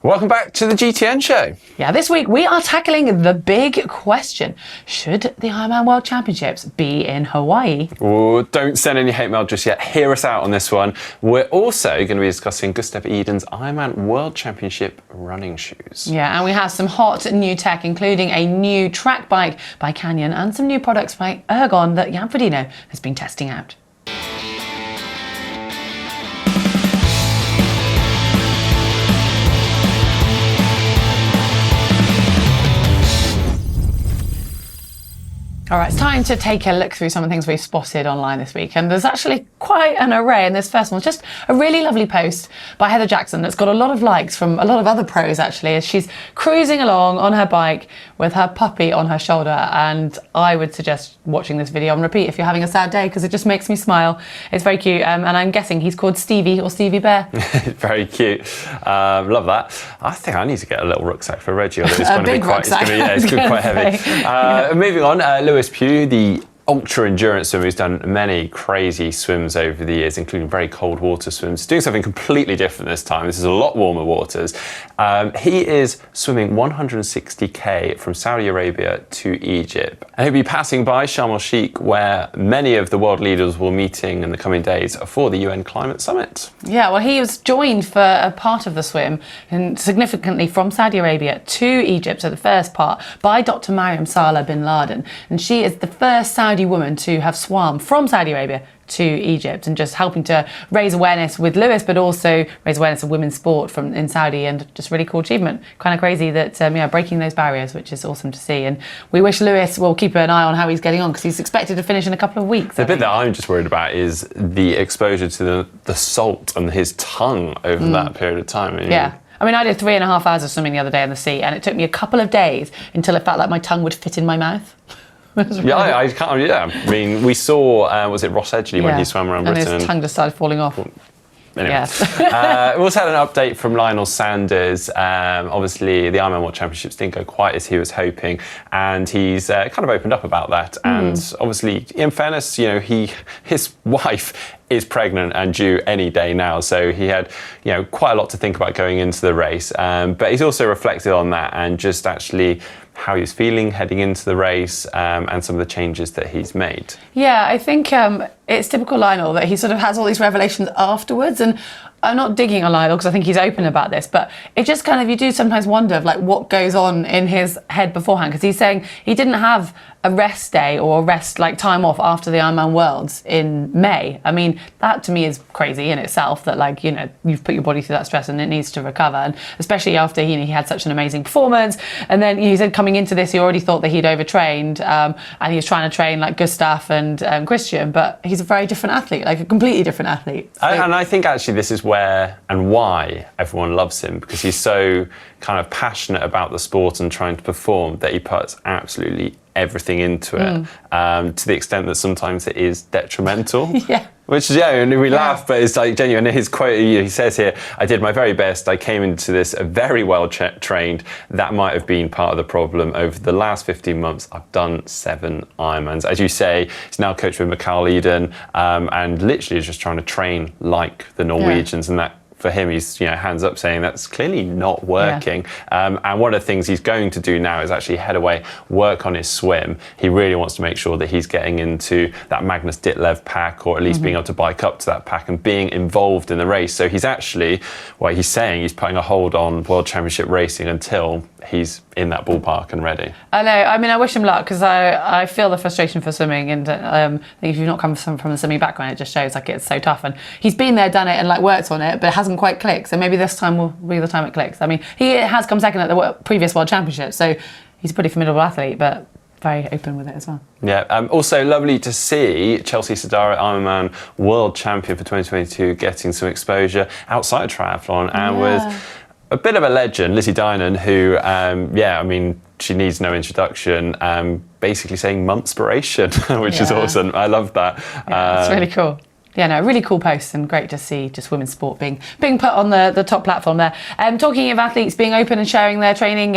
Welcome back to the GTN show. Yeah, this week we are tackling the big question. Should the Ironman World Championships be in Hawaii? Oh, don't send any hate mail just yet. Hear us out on this one. We're also going to be discussing Gustav Iden's Ironman World Championship running shoes. Yeah, and we have some hot new tech, including a new track bike by Canyon and some new products by Ergon that Jan Frodeno has been testing out. All right, it's time to take a look through some of the things we've spotted online this week. And there's actually quite an array. And this first one's just a really lovely post by Heather Jackson that's got a lot of likes from a lot of other pros, actually, as she's cruising along on her bike with her puppy on her shoulder. And I would suggest watching this video on repeat if you're having a sad day, because it just makes me smile. It's very cute. And I'm guessing he's called Stevie or Stevie Bear. Very cute. Love that. I think I need to get a little rucksack for Reggie. Although it's going to be quite, it's going to be quite heavy. Moving on, Lewis Pugh, the ultra-endurance swimmer who's done many crazy swims over the years, including very cold water swims, doing something completely different this time. This is a lot warmer waters. He is swimming 160k from Saudi Arabia to Egypt. And he'll be passing by Sharm el-Sheikh, where many of the world leaders will be meeting in the coming days for the UN Climate Summit. Yeah, well, he was joined for a part of the swim, and significantly from Saudi Arabia to Egypt, so the first part, by Dr. Mariam Saleh bin Laden. And she is the first Saudi woman to have swum from Saudi Arabia to Egypt, and just helping to raise awareness with Lewis, but also raise awareness of women's sport in Saudi, and just really cool achievement. Kind of crazy that, breaking those barriers, which is awesome to see. And we wish Lewis will keep an eye on how he's getting on, because he's expected to finish in a couple of weeks. The bit that I'm just worried about is the exposure to the salt on his tongue over that period of time. Yeah. I mean, I did 3.5 hours of swimming the other day in the sea, and it took me a couple of days until it felt like my tongue would fit in my mouth. Yeah, I can't. Yeah, I mean, we saw was it Ross Edgley when he swam around Britain, and his tongue just started falling off. Anyway, we also had an update from Lionel Sanders. Obviously, the Ironman World Championships didn't go quite as he was hoping, and he's kind of opened up about that. And obviously, in fairness, his wife is pregnant and due any day now, so he had quite a lot to think about going into the race. But he's also reflected on that and just actually how he's feeling heading into the race, and some of the changes that he's made. Yeah, I think it's typical Lionel that he sort of has all these revelations afterwards, and I'm not digging on Lionel because I think he's open about this, but it just kind of, you do sometimes wonder of what goes on in his head beforehand, because he's saying he didn't have a rest day or a rest time off after the Ironman Worlds in May. I mean, that to me is crazy in itself, that you've put your body through that stress and it needs to recover, and especially after he had such an amazing performance. And then he said coming into this he already thought that he'd overtrained, and he was trying to train like Gustav and Christian, but he's a very different athlete, like a completely different athlete. So, and I think actually this is where and why everyone loves him, because he's so kind of passionate about the sport and trying to perform that he puts absolutely everything into it, to the extent that sometimes it is detrimental. Yeah. Which is, and we laugh, but it's genuine. His quote, he says here, "I did my very best. I came into this very well trained. That might have been part of the problem. Over the last 15 months, I've done 7 Ironmans." As you say, he's now coached with Gustav Iden, and literally is just trying to train like the Norwegians, and that, for him, he's hands up saying that's clearly not working. And one of the things he's going to do now is actually head away, work on his swim. He really wants to make sure that he's getting into that Magnus Ditlev pack, or at least being able to bike up to that pack and being involved in the race. So he's actually, he's saying he's putting a hold on World Championship racing until he's in that ballpark and ready. I know. I mean, I wish him luck, because I feel the frustration for swimming, and I think if you've not come from the swimming background, it just shows it's so tough. And he's been there, done it, and worked on it, but it hasn't quite clicked. So maybe this time will be the time it clicks. I mean, he has come second at the previous World Championships, so he's a pretty formidable athlete, but very open with it as well. Yeah, also lovely to see Chelsea Sodara, Ironman World Champion for 2022, getting some exposure outside of triathlon, and with a bit of a legend, Lizzie Dinan, who, I mean, she needs no introduction, basically saying mumspiration, which is awesome. I love that. Yeah, it's really cool. Yeah, no, really cool post, and great to see just women's sport being put on the top platform there. Talking of athletes being open and sharing their training,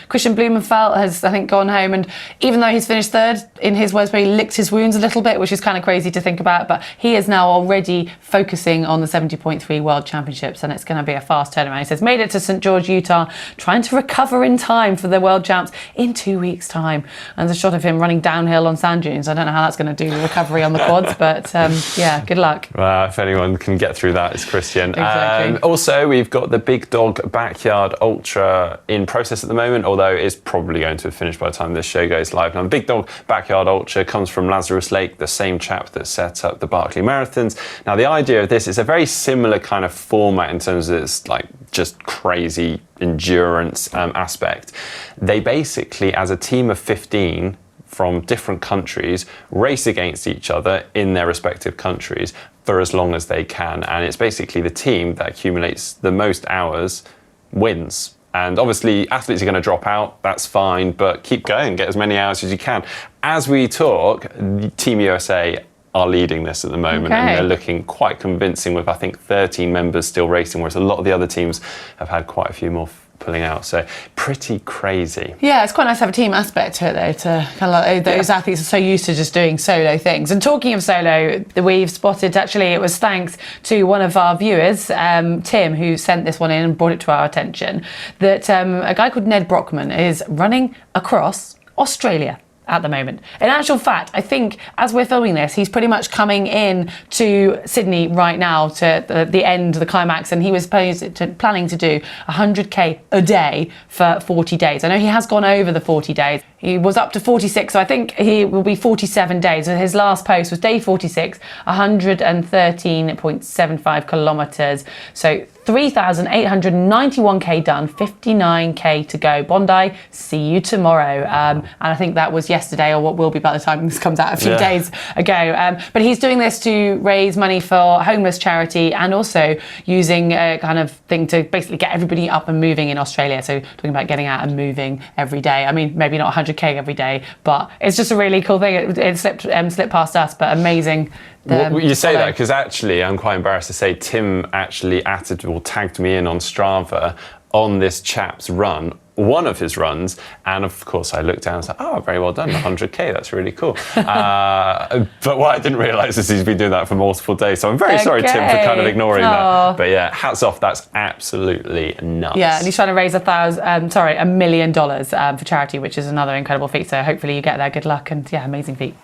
Christian Blumenfeld has, I think, gone home, and even though he's finished third, in his words, he licked his wounds a little bit, which is kind of crazy to think about, but he is now already focusing on the 70.3 World Championships, and it's going to be a fast turnaround. He says, made it to St. George, Utah, trying to recover in time for the World Champs in 2 weeks' time. And there's a shot of him running downhill on sand dunes. I don't know how that's going to do the recovery on the quads, but yeah, good luck. Well, if anyone can get through that, it's Christian. Exactly. Also, we've got the Big Dog Backyard Ultra in process at the moment, although it's probably going to have finished by the time this show goes live. Now, the Big Dog Backyard Ultra comes from Lazarus Lake, the same chap that set up the Barkley Marathons. Now, the idea of this is a very similar kind of format in terms of its like just crazy endurance aspect. They basically, as a team of 15, from different countries, race against each other in their respective countries for as long as they can. And it's basically the team that accumulates the most hours wins. And obviously athletes are going to drop out, that's fine, but keep going, get as many hours as you can. As we talk, Team USA are leading this at the moment, and they're looking quite convincing with, I think, 13 members still racing, whereas a lot of the other teams have had quite a few more pulling out, so pretty crazy. Yeah, it's quite nice to have a team aspect to it though, to kind of like those athletes are so used to just doing solo things. And talking of solo, we've spotted, actually it was thanks to one of our viewers, Tim, who sent this one in and brought it to our attention, that a guy called Ned Brockman is running across Australia at the moment. In actual fact, I think as we're filming this, he's pretty much coming in to Sydney right now to the end, the climax, and he was planning to do 100k a day for 40 days. I know he has gone over the 40 days. He was up to 46, so I think he will be 47 days. And his last post was day 46, 113.75 kilometres. So 3,891k done, 59k to go. Bondi, see you tomorrow. And I think that was yesterday, or what will be by the time this comes out, a few days ago. But he's doing this to raise money for homeless charity, and also using a kind of thing to basically get everybody up and moving in Australia. So talking about getting out and moving every day. I mean, maybe not 100k every day, but it's just a really cool thing. It slipped past us, but amazing. Well, you say that because actually I'm quite embarrassed to say Tim actually tagged me in on Strava on this chap's run, one of his runs, and of course I looked down and said, oh, very well done, 100k, that's really cool. But what I didn't realise is he's been doing that for multiple days, so I'm very sorry, Tim, for kind of ignoring that. But yeah, hats off, that's absolutely nuts. Yeah, and he's trying to raise $1 million for charity, which is another incredible feat, so hopefully you get there, good luck, and yeah, amazing feat.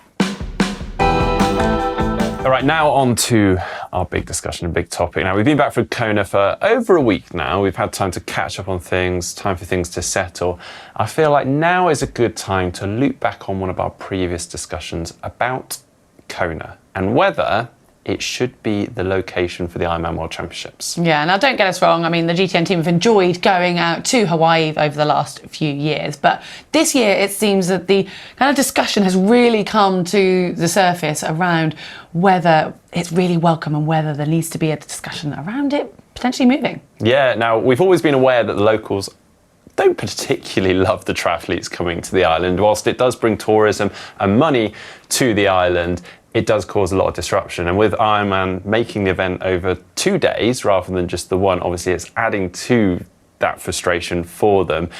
All right, now on to our big discussion, a big topic. Now, we've been back from Kona for over a week now. We've had time to catch up on things, time for things to settle. I feel like now is a good time to loop back on one of our previous discussions about Kona and whether it should be the location for the Ironman World Championships. Yeah, now don't get us wrong. I mean, the GTN team have enjoyed going out to Hawaii over the last few years, but this year it seems that the kind of discussion has really come to the surface around whether it's really welcome and whether there needs to be a discussion around it potentially moving. Yeah, now we've always been aware that the locals don't particularly love the triathletes coming to the island. Whilst it does bring tourism and money to the island, it does cause a lot of disruption. And with Ironman making the event over 2 days rather than just the one, obviously it's adding to that frustration for them.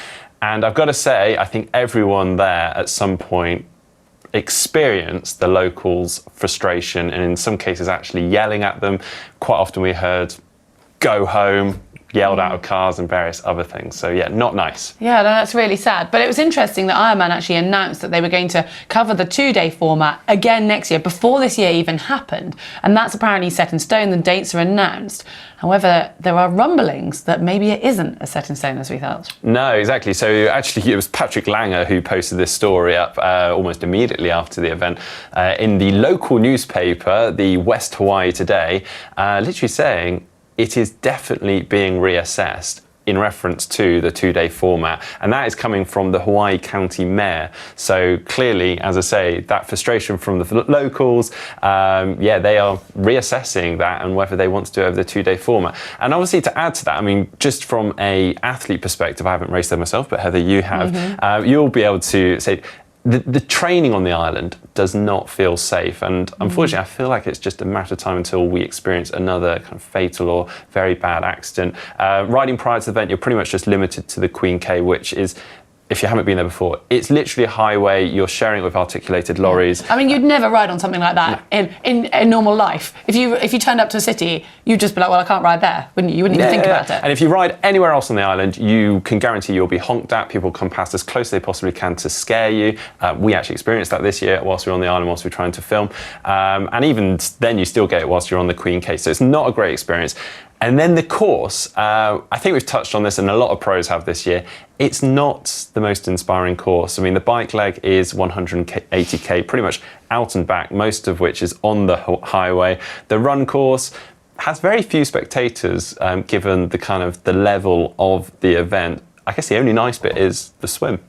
And I've got to say, I think everyone there at some point experienced the locals' frustration, and in some cases actually yelling at them. Quite often we heard, go home, yelled out of cars and various other things. So yeah, not nice. Yeah, no, that's really sad. But it was interesting that Ironman actually announced that they were going to cover the 2-day format again next year, before this year even happened. And that's apparently set in stone, the dates are announced. However, there are rumblings that maybe it isn't as set in stone as we thought. No, exactly. So actually it was Patrick Langer who posted this story up almost immediately after the event in the local newspaper, the West Hawaii Today, literally saying, it is definitely being reassessed in reference to the 2-day format. And that is coming from the Hawaii County Mayor. So clearly, as I say, that frustration from the locals, they are reassessing that and whether they want to do it over the 2-day format. And obviously to add to that, I mean, just from a athlete perspective, I haven't raced there myself, but Heather, you have, you'll be able to say, the training on the island does not feel safe, and unfortunately I feel like it's just a matter of time until we experience another kind of fatal or very bad accident. Riding prior to the event, you're pretty much just limited to the Queen K, which is, if you haven't been there before, it's literally a highway. You're sharing it with articulated lorries. I mean, you'd never ride on something like that in normal life. If you turned up to a city, you'd just be like, well, I can't ride there, wouldn't you? You wouldn't even think about it. And if you ride anywhere else on the island, you can guarantee you'll be honked at. People come past as close as they possibly can to scare you. We actually experienced that this year whilst we were on the island, whilst we were trying to film. And even then, you still get it whilst you're on the Queen K. So it's not a great experience. And then the course, I think we've touched on this, and a lot of pros have this year. It's not the most inspiring course. I mean, the bike leg is 180k, pretty much out and back, most of which is on the highway. The run course has very few spectators, given the kind of the level of the event. I guess the only nice bit is the swim.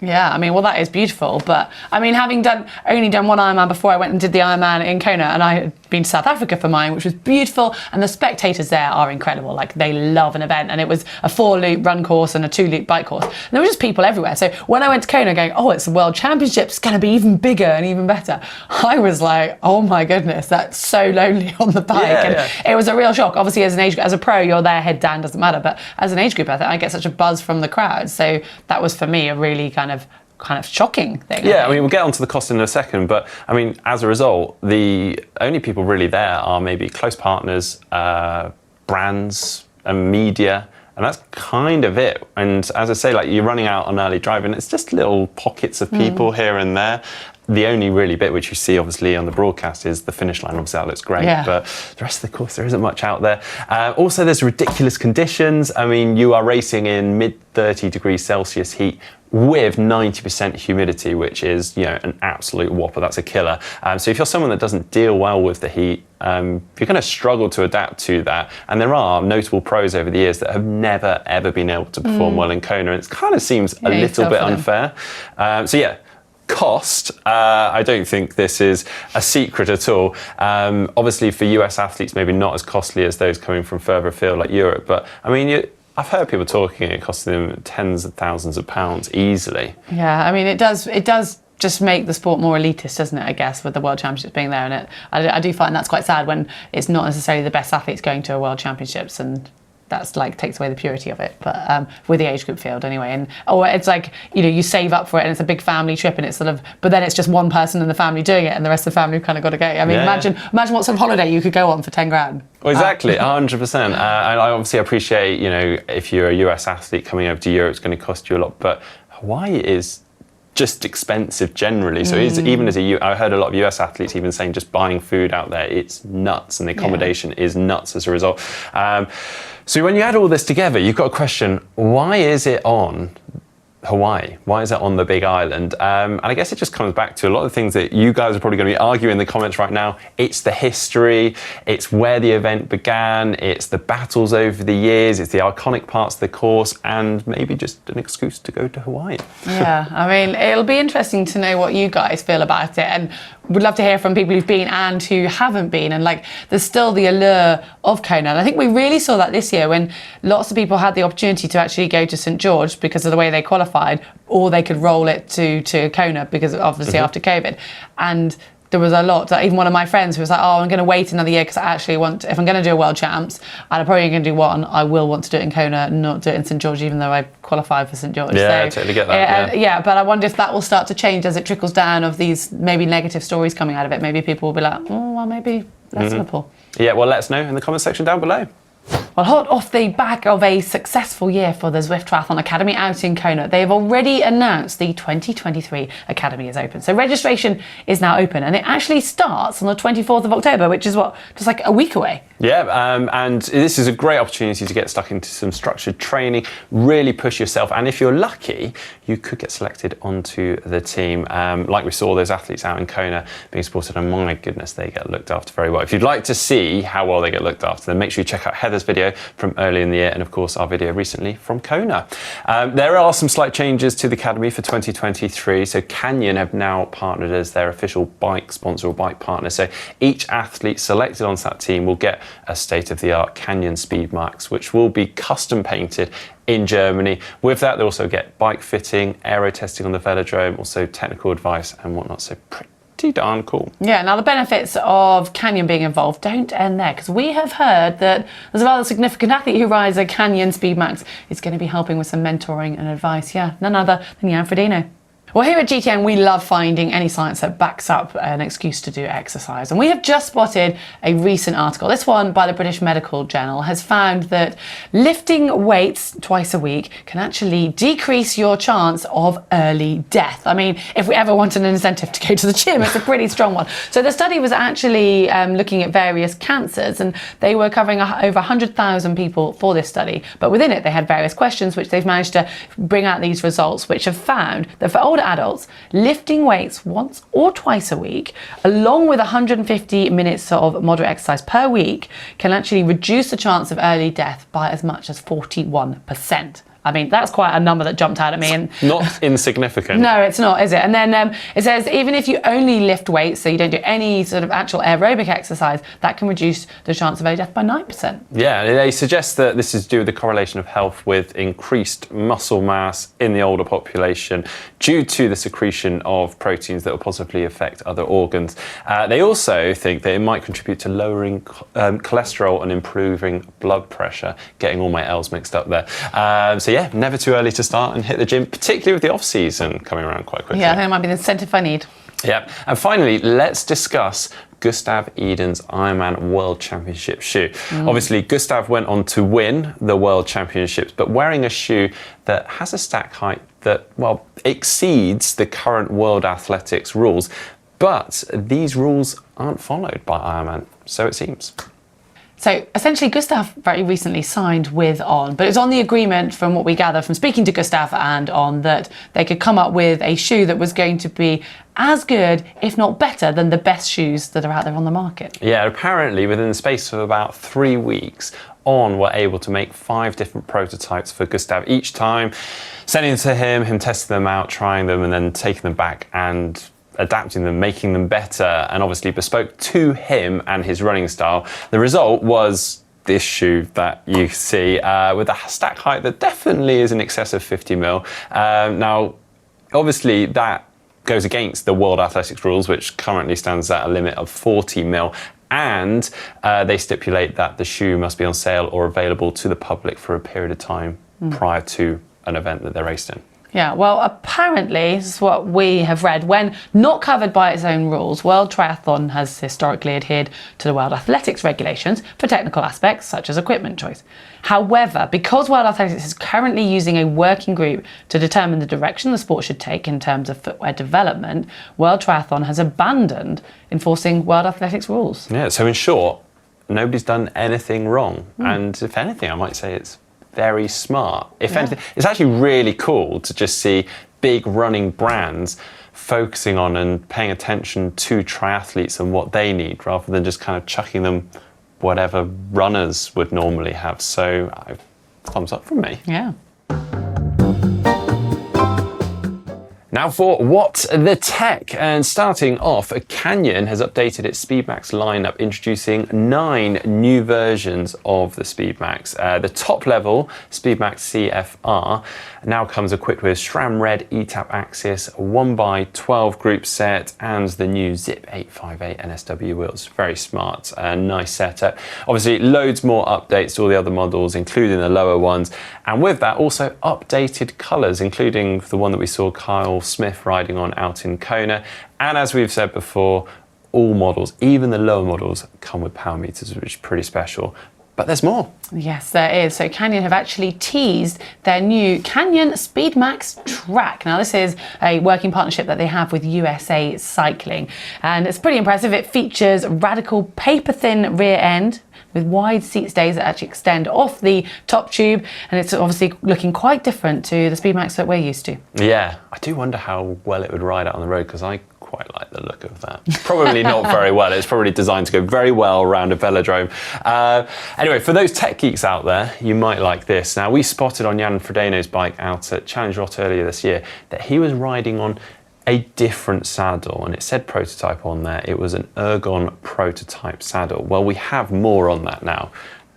Yeah, I mean, well, that is beautiful. But I mean, having only done one Ironman before I went and did the Ironman in Kona, and I had been to South Africa for mine, which was beautiful. And the spectators there are incredible. Like, they love an event. And it was a 4-loop run course and a 2-loop bike course. And there were just people everywhere. So when I went to Kona going, oh, it's the World Championships, it's going to be even bigger and even better, I was like, oh my goodness, that's so lonely on the bike. Yeah. It was a real shock. Obviously, as a pro, you're there head down, doesn't matter. But as an age group, I think I get such a buzz from the crowd. So that was for me a really kind of shocking thing. Yeah, I mean, we'll get onto the cost in a second, but I mean, as a result, the only people really there are maybe close partners, brands and media, and that's kind of it. And as I say, like, you're running out on early driving, it's just little pockets of people here and there. The only really bit which you see obviously on the broadcast is the finish line. Obviously that looks great, but the rest of the course there isn't much out there. Also, there's ridiculous conditions. I mean, you are racing in mid 30 degrees Celsius heat with 90% humidity, which is, you know, an absolute whopper. That's a killer. So if you're someone that doesn't deal well with the heat, you're going to struggle to adapt to that. And there are notable pros over the years that have never ever been able to perform well in Kona. And it kind of seems a little bit unfair. So yeah. Cost, I don't think this is a secret at all. Obviously for US athletes, maybe not as costly as those coming from further afield like Europe, but I mean, I've heard people talking it costing them tens of thousands of pounds easily. Yeah, I mean, it does just make the sport more elitist, doesn't it, I guess, with the World Championships being there. And I do find that's quite sad when it's not necessarily the best athletes going to a World Championships, and that's like takes away the purity of it. But with the age group field anyway, or it's like, you know, you save up for it and it's a big family trip, and it's sort of, but then it's just one person in the family doing it and the rest of the family kind of got to go. I mean, imagine what sort of holiday you could go on for 10 grand. Well, exactly, 100%. And I obviously appreciate, you know, if you're a US athlete coming over to Europe, it's going to cost you a lot, but Hawaii is just expensive generally. So even as I heard a lot of US athletes even saying just buying food out there, it's nuts, and the accommodation is nuts as a result. So when you add all this together, you've got a question, why is it on Hawaii? Why is it on the big island? And I guess it just comes back to a lot of things that you guys are probably going to be arguing in the comments right now. It's the history, it's where the event began, it's the battles over the years, it's the iconic parts of the course, and maybe just an excuse to go to Hawaii. Yeah, I mean, it'll be interesting to know what you guys feel about it, and would love to hear from people who've been and who haven't been. And like, there's still the allure of Kona, and I think we really saw that this year when lots of people had the opportunity to actually go to St George because of the way they qualified, or they could roll it to Kona because obviously after COVID. And there was a lot, even one of my friends who was like, oh, I'm going to wait another year because I actually want, if I'm going to do a World Champs, and I'm probably going to do one, I will want to do it in Kona, not do it in St George, even though I qualified for St George. Yeah, so, I totally get that. Yeah, but I wonder if that will start to change as it trickles down of these maybe negative stories coming out of it. Maybe people will be like, oh, well, maybe less Liverpool. Yeah, well, let us know in the comment section down below. Well, hot off the back of a successful year for the Zwift Triathlon Academy out in Kona, they have already announced the 2023 Academy is open. So registration is now open, and it actually starts on the 24th of October, which is just like a week away. Yeah, and this is a great opportunity to get stuck into some structured training, really push yourself, and if you're lucky, you could get selected onto the team. Like we saw those athletes out in Kona being supported, and my goodness, they get looked after very well. If you'd like to see how well they get looked after, then make sure you check out Heather's video video from early in the year, and of course our video recently from Kona. There are some slight changes to the Academy for 2023. So Canyon have now partnered as their official bike sponsor or bike partner. So each athlete selected onto that team will get a state-of-the-art Canyon Speedmax, which will be custom painted in Germany. With that, they also get bike fitting, aero testing on the velodrome, also technical advice and whatnot. So pretty darn cool. Yeah, now the benefits of Canyon being involved don't end there, because we have heard that there's a rather significant athlete who rides a Canyon Speedmax is going to be helping with some mentoring and advice. Yeah, none other than Jan Frodeno. Well, here at GTN, we love finding any science that backs up an excuse to do exercise. And we have just spotted a recent article. This one by the British Medical Journal has found that lifting weights twice a week can actually decrease your chance of early death. I mean, if we ever want an incentive to go to the gym, it's a pretty strong one. So the study was actually looking at various cancers, and they were covering over 100,000 people for this study. But within it, they had various questions, which they've managed to bring out these results, which have found that for older adults, lifting weights once or twice a week, along with 150 minutes of moderate exercise per week, can actually reduce the chance of early death by as much as 41%. I mean, that's quite a number that jumped out at me. And not insignificant. No, it's not, is it? And then it says even if you only lift weights, so you don't do any sort of actual aerobic exercise, that can reduce the chance of early death by 9%. Yeah, they suggest that this is due to the correlation of health with increased muscle mass in the older population due to the secretion of proteins that will possibly affect other organs. They also think that it might contribute to lowering cholesterol and improving blood pressure. Getting all my L's mixed up there. So yeah, never too early to start and hit the gym, particularly with the off-season coming around quite quickly. Yeah, I think that might be the incentive I need. Yeah, and finally, let's discuss Gustav Iden's Ironman World Championship shoe. Obviously, Gustav went on to win the World Championships, but wearing a shoe that has a stack height that, well, exceeds the current World Athletics rules. But these rules aren't followed by Ironman, so it seems. So essentially, Gustav very recently signed with On, but it was on the agreement, from what we gather from speaking to Gustav and On, that they could come up with a shoe that was going to be as good, if not better, than the best shoes that are out there on the market. Yeah, apparently within the space of about 3 weeks, On were able to make 5 different prototypes for Gustav each time, sending them to him testing them out, trying them, and then taking them back and adapting them, making them better, and obviously bespoke to him and his running style. The result was this shoe that you see with a stack height that definitely is in excess of 50 mil. Now, obviously that goes against the World Athletics rules, which currently stands at a limit of 40 mil. And they stipulate that the shoe must be on sale or available to the public for a period of time prior to an event that they're raced in. Yeah, well, apparently, this is what we have read, when not covered by its own rules, World Triathlon has historically adhered to the World Athletics regulations for technical aspects, such as equipment choice. However, because World Athletics is currently using a working group to determine the direction the sport should take in terms of footwear development, World Triathlon has abandoned enforcing World Athletics rules. Yeah, so in short, nobody's done anything wrong. And if anything, I might say it's very smart. If anything, it's actually really cool to just see big running brands focusing on and paying attention to triathletes and what they need, rather than just kind of chucking them whatever runners would normally have. So thumbs up from me. Yeah. Now for What the Tech, and starting off, Canyon has updated its Speedmax lineup, introducing 9 new versions of the Speedmax. The top level Speedmax CFR now comes equipped with SRAM Red ETAP Axis, 1x12 group set, and the new Zip 858 NSW wheels. Very smart, nice setup. Obviously, loads more updates to all the other models, including the lower ones, and with that also updated colours, including the one that we saw Kyle Smith riding on out in Kona. And as we've said before, all models, even the lower models, come with power meters, which is pretty special. But there's more. Yes, there is. So Canyon have actually teased their new Canyon Speedmax track. Now, this is a working partnership that they have with USA Cycling, and it's pretty impressive. It features radical paper-thin rear end with wide seat stays that actually extend off the top tube, and it's obviously looking quite different to the Speedmax that we're used to. Yeah, I do wonder how well it would ride out on the road, because I quite like the look of that. Probably not very well. It's probably designed to go very well around a velodrome. Anyway, for those tech geeks out there, you might like this. Now, we spotted on Jan Frodeno's bike out at Challenge Roth earlier this year that he was riding on a different saddle, and it said prototype on there. It was an Ergon prototype saddle. Well, we have more on that now.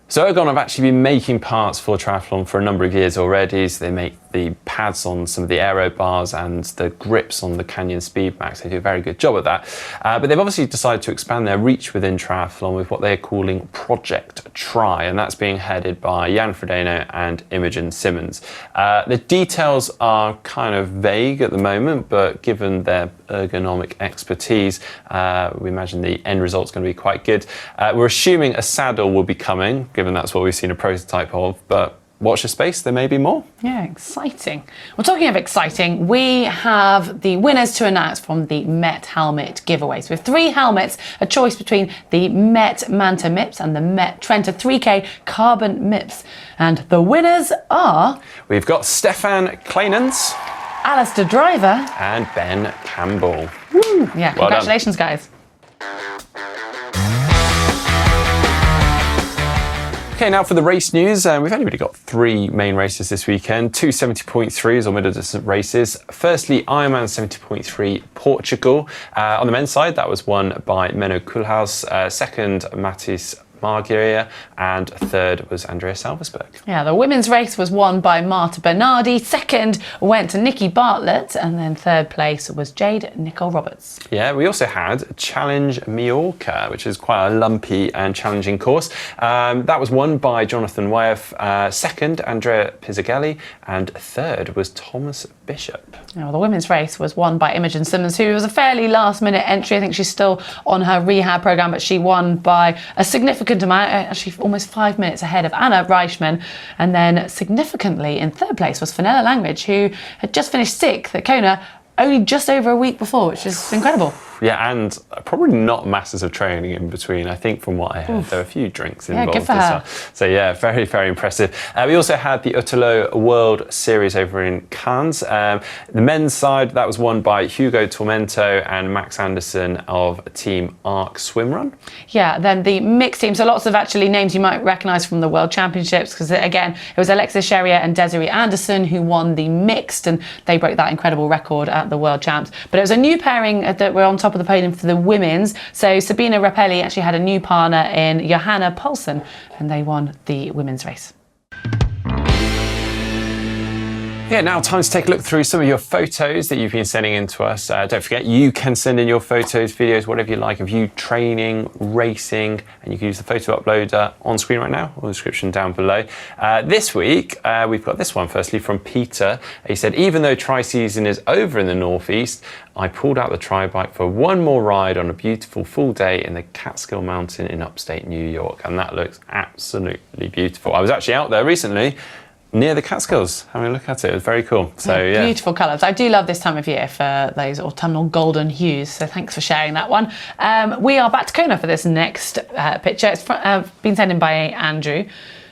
So Ergon have actually been making parts for triathlon for a number of years already. So they make the pads on some of the aero bars and the grips on the Canyon Speed Max. They do a very good job at that. But they've obviously decided to expand their reach within triathlon with what they're calling Project Tri, and that's being headed by Jan Frodeno and Imogen Simmons. The details are kind of vague at the moment, but given their ergonomic expertise, we imagine the end result's going to be quite good. We're assuming a saddle will be coming, given that's what we've seen a prototype of, but watch the space, there may be more. Yeah, exciting. Well, talking of exciting, we have the winners to announce from the Met helmet giveaways. With 3 helmets, a choice between the Met Manta Mips and the Met Trenta 3K Carbon Mips. And the winners are... We've got Stefan Kleinens, Alistair Driver and Ben Campbell. Woo. Yeah, congratulations, guys. Okay, now for the race news. We've only really got 3 main races this weekend, 2 70.3s or middle distance races. Firstly, Ironman 70.3 Portugal. On the men's side, that was won by Menno Koolhaas. Second, Matthijs Margeria, and third was Andrea Salversberg. Yeah, the women's race was won by Marta Bernardi. Second went to Nikki Bartlett, and then third place was Jade Nicole Roberts. Yeah, we also had Challenge Mallorca, which is quite a lumpy and challenging course. That was won by Jonathan Wyeth. Second, Andrea Pizzagelli, and third was Thomas Bishop. Now, the women's race was won by Imogen Simmons, who was a fairly last-minute entry. I think she's still on her rehab program, but she won by a significant amount, actually almost 5 minutes ahead of Anna Reichman. And then significantly in third place was Fenella Langridge, who had just finished 6th at Kona only just over a week before, which is incredible. Yeah, and probably not masses of training in between. I think from what I heard, there were a few drinks involved. Yeah, good for her. So yeah, very, very impressive. We also had the Utelo World Series over in Cannes. The men's side, that was won by Hugo Tormento and Max Anderson of Team Arc Swimrun. Yeah, then the mixed team, so lots of actually names you might recognise from the World Championships, because again, it was Alexis Cherrier and Desiree Anderson who won the mixed, and they broke that incredible record at the World Champs. But it was a new pairing that were on top of the podium for the women's. So Sabina Rappelli actually had a new partner in Johanna Paulsen, and they won the women's race. Yeah, now time to take a look through some of your photos that you've been sending in to us. Don't forget, you can send in your photos, videos, whatever you like of you training, racing, and you can use the photo uploader on screen right now or the description down below. This week, we've got this one firstly from Peter. He said, even though tri-season is over in the Northeast, I pulled out the tri-bike for one more ride on a beautiful full day in the Catskill Mountain in upstate New York. And that looks absolutely beautiful. I was actually out there recently, near the Catskills, having a look at it. It was very cool. So yeah. Beautiful colours. I do love this time of year for those autumnal golden hues. So thanks for sharing that one. We are back to Kona for this next picture. It's been sent in by Andrew.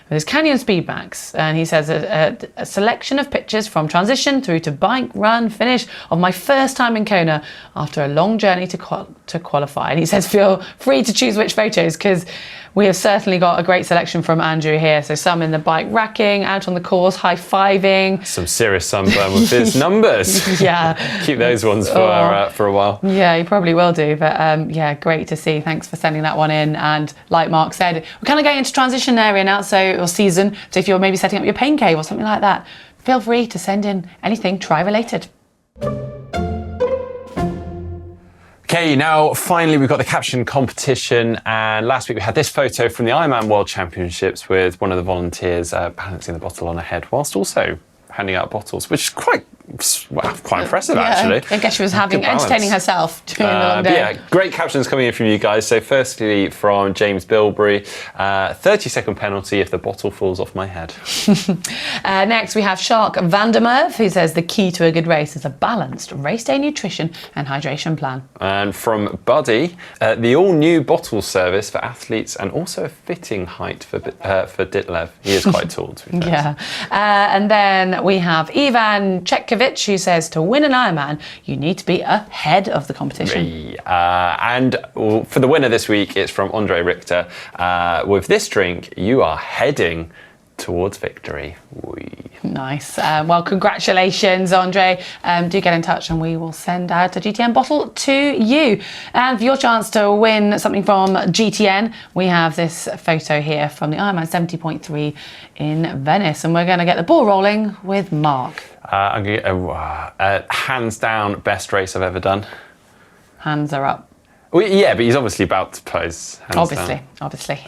There's Canyon Speed Max, and he says a selection of pictures from transition through to bike, run, finish of my first time in Kona after a long journey to qualify. And he says feel free to choose which photos, because we have certainly got a great selection from Andrew here. So some in the bike racking, out on the course, high-fiving. Some serious sunburn with his numbers. Yeah. Keep those ones for a while. Yeah, you probably will do. But yeah, great to see. Thanks for sending that one in. And like Mark said, we're kind of going into transition area now, or season. So if you're maybe setting up your pain cave or something like that, feel free to send in anything tri-related. Okay, now finally we've got the Caption competition, and last week we had this photo from the Ironman World Championships with one of the volunteers balancing the bottle on her head whilst also handing out bottles, which is quite impressive actually. I guess she was entertaining herself during the long day. Yeah, great captions coming in from you guys. So firstly from James Bilbury, 30-second penalty if the bottle falls off my head. Next we have Shark Vandermerve, who says the key to a good race is a balanced race day nutrition and hydration plan. And from Buddy, the all-new bottle service for athletes and also a fitting height for Ditlev. He is quite tall, to be fair. Yeah. And then we have Ivan Chetkovic, Kovacevic, who says to win an Ironman, you need to be ahead of the competition. And for the winner this week, it's from Andre Richter. With this drink, you are heading towards victory. Nice. Well, congratulations, Andre. Do get in touch and we will send out a GTN bottle to you. And for your chance to win something from GTN, we have this photo here from the Ironman 70.3 in Venice. And we're going to get the ball rolling with Mark. I'm going to get hands down best race I've ever done. Hands are up. Well, yeah, but he's obviously about to pose. Obviously.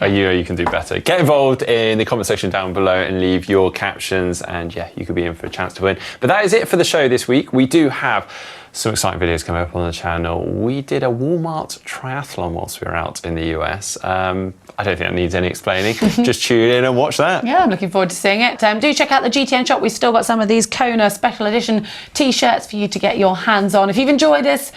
Yeah. You can do better. Get involved in the comment section down below and leave your captions, and yeah, you could be in for a chance to win. But that is it for the show this week. We do have some exciting videos coming up on the channel. We did a Walmart triathlon whilst we were out in the US. I don't think that needs any explaining. Just tune in and watch that. Yeah, I'm looking forward to seeing it. Do check out the GTN shop. We've still got some of these Kona special edition t-shirts for you to get your hands on. If you've enjoyed this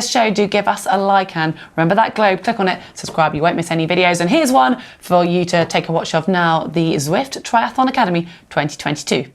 show, do give us a like, and remember that globe, click on it, subscribe, you won't miss any videos. And here's one for you to take a watch of now, the Zwift Triathlon Academy 2022.